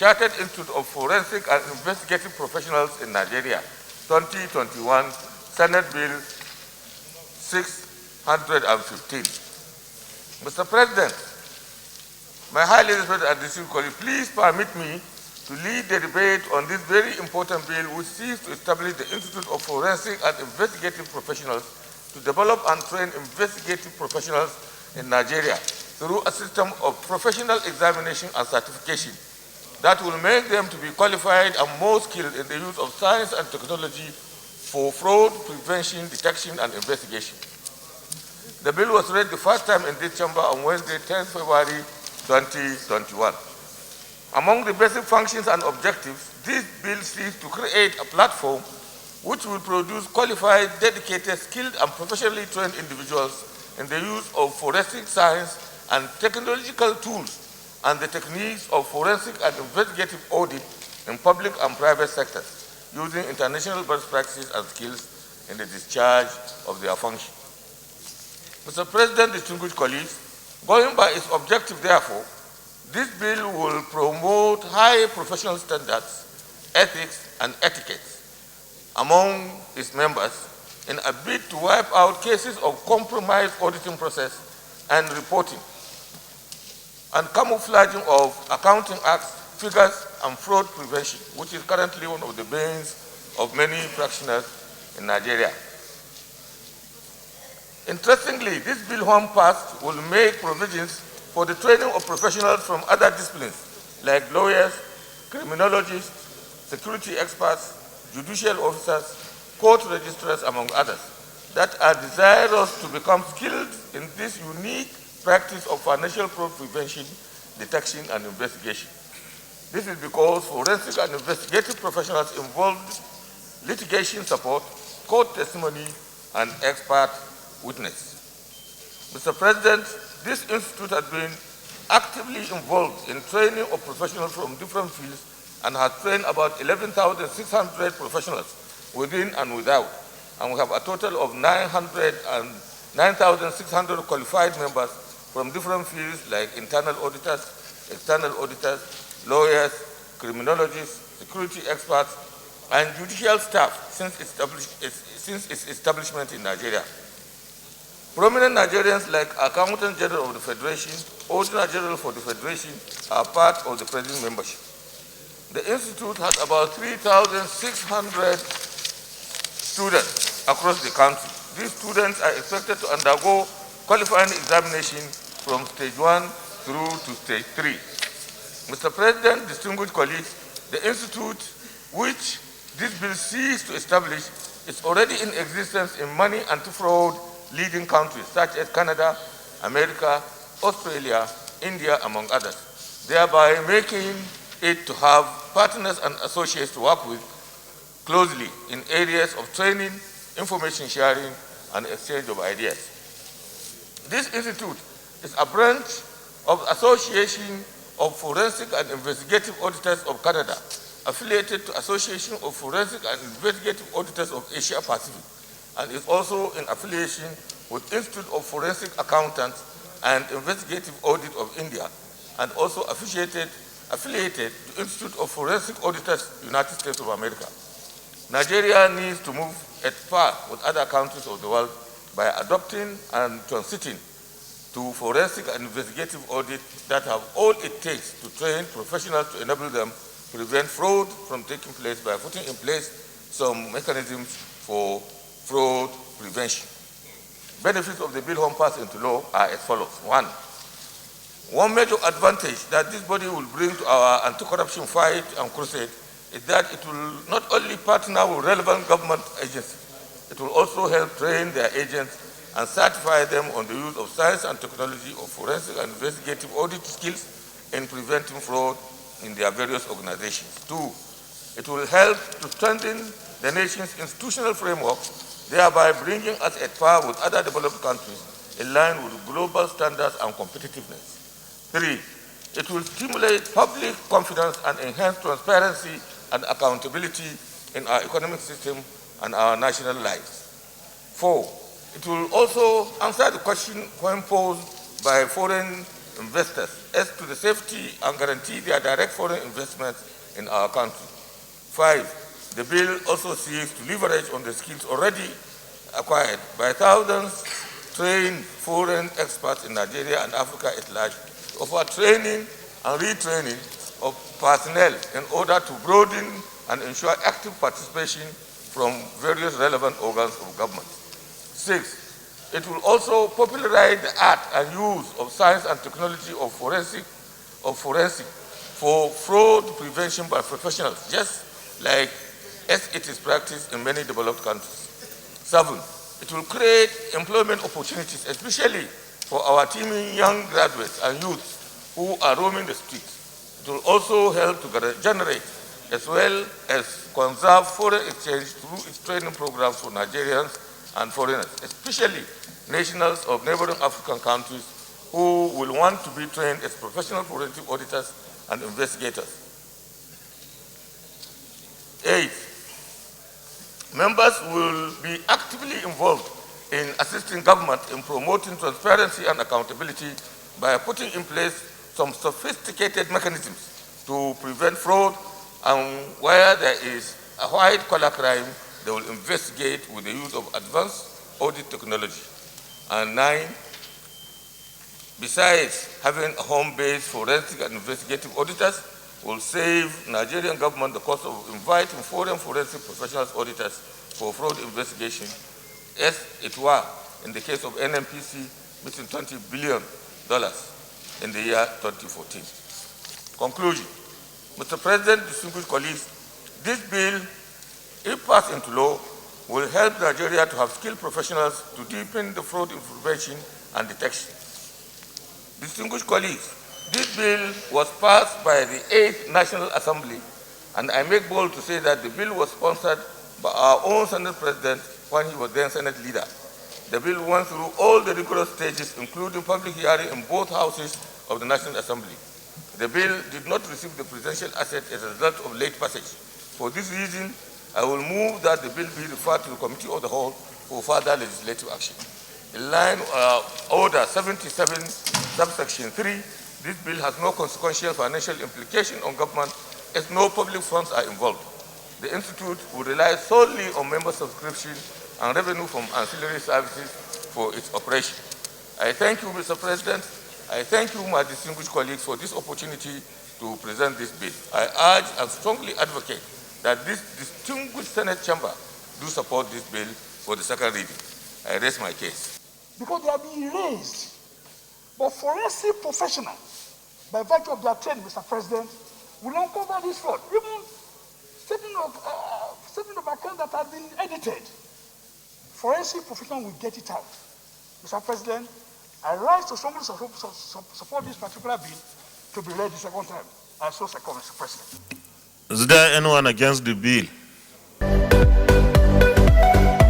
Chartered Institute of Forensic and Investigative Professionals in Nigeria, 2021, Senate Bill 615. Mr. President, my highly respected and distinguished colleague, please permit me to lead the debate on this very important bill which seeks to establish the Institute of Forensic and Investigative Professionals to develop and train investigative professionals in Nigeria through a system of professional examination and certification that will make them to be qualified and more skilled in the use of science and technology for fraud prevention, detection, and investigation. The bill was read the first time in this chamber on Wednesday, 10 February 2021. Among the basic functions and objectives, this bill seeks to create a platform which will produce qualified, dedicated, skilled, and professionally trained individuals in the use of forensic science and technological tools and the techniques of forensic and investigative audit in public and private sectors, using international best practices and skills in the discharge of their function. Mr. President, distinguished colleagues, going by its objective, therefore, this bill will promote high professional standards, ethics, and etiquette among its members in a bid to wipe out cases of compromised auditing process and reporting and camouflaging of accounting acts, figures, and fraud prevention, which is currently one of the banes of many practitioners in Nigeria. Interestingly, this bill, when passed, will make provisions for the training of professionals from other disciplines like lawyers, criminologists, security experts, judicial officers, court registrars, among others, that are desirous to become skilled in this unique practice of financial fraud prevention, detection, and investigation. This is because forensic and investigative professionals involve litigation support, court testimony, and expert witness. Mr. President, this institute has been actively involved in training of professionals from different fields and has trained about 11,600 professionals within and without, and we have a total of 9,600 qualified members from different fields like internal auditors, external auditors, lawyers, criminologists, security experts, and judicial staff since its establishment in Nigeria. Prominent Nigerians like Accountant General of the Federation, Auditor General for the Federation are part of the present membership. The Institute has about 3,600 students across the country. These students are expected to undergo qualifying examination from stage 1 through to stage 3. Mr. President, distinguished colleagues, the Institute, which this bill seeks to establish, is already in existence in many anti-fraud leading countries such as Canada, America, Australia, India, among others, thereby making it to have partners and associates to work with closely in areas of training, information sharing, and exchange of ideas. This institute is a branch of the Association of Forensic and Investigative Auditors of Canada, affiliated to Association of Forensic and Investigative Auditors of Asia Pacific, and is also in affiliation with Institute of Forensic Accountants and Investigative Audit of India, and also affiliated to Institute of Forensic Auditors, United States of America. Nigeria needs to move at par with other countries of the world by adopting and transiting to forensic and investigative audit that have all it takes to train professionals to enable them to prevent fraud from taking place by putting in place some mechanisms for fraud prevention. Benefits of the bill when passed into law are as follows. One major advantage that this body will bring to our anti-corruption fight and crusade is that it will not only partner with relevant government agencies, it will also help train their agents and certify them on the use of science and technology of forensic and investigative audit skills in preventing fraud in their various organizations. 2, it will help to strengthen the nation's institutional framework, thereby bringing us at par with other developed countries in line with global standards and competitiveness. 3, it will stimulate public confidence and enhance transparency and accountability in our economic system and our national lives. 4, it will also answer the question when posed by foreign investors as to the safety and guarantee their direct foreign investments in our country. 5, the bill also seeks to leverage on the skills already acquired by thousands trained foreign experts in Nigeria and Africa at large, to offer training and retraining of personnel in order to broaden and ensure active participation from various relevant organs of government. 6, it will also popularize the art and use of science and technology of forensic for fraud prevention by professionals, just like as it is practiced in many developed countries. 7, it will create employment opportunities, especially for our teeming young graduates and youths who are roaming the streets. It will also help to generate as well as conserve foreign exchange through its training programs for Nigerians and foreigners, especially nationals of neighboring African countries who will want to be trained as professional forensic auditors and investigators. 8, members will be actively involved in assisting government in promoting transparency and accountability by putting in place some sophisticated mechanisms to prevent fraud, and where there is a white-collar crime, they will investigate with the use of advanced audit technology. And 9, besides having a home-based forensic and investigative auditors, will save Nigerian government the cost of inviting foreign forensic professionals auditors for fraud investigation, as it were in the case of NMPC missing $20 billion in the year 2014. Conclusion. Mr. President, distinguished colleagues, this bill, if passed into law, will help Nigeria to have skilled professionals to deepen the fraud prevention and detection. Distinguished colleagues, this bill was passed by the 8th National Assembly, and I make bold to say that the bill was sponsored by our own Senate President when he was then Senate leader. The bill went through all the rigorous stages, including public hearing in both houses of the National Assembly. The bill did not receive the presidential assent as a result of late passage. For this reason, I will move that the bill be referred to the Committee of the Whole for further legislative action. In line with Order 77, subsection 3, this bill has no consequential financial implication on government as no public funds are involved. The Institute will rely solely on member subscription and revenue from ancillary services for its operation. I thank you, Mr. President. I thank you, my distinguished colleagues, for this opportunity to present this bill. I urge and strongly advocate that this distinguished Senate chamber do support this bill for the second reading. I raise my case. Because they are being raised, but forensic professionals, by virtue of their training, Mr. President, will uncover this fraud. Even statement of account that has been edited, forensic professionals will get it out. Mr. President, I rise to strongly support this particular bill to be read the second time. I so second, Mr. President. Is there anyone against the bill?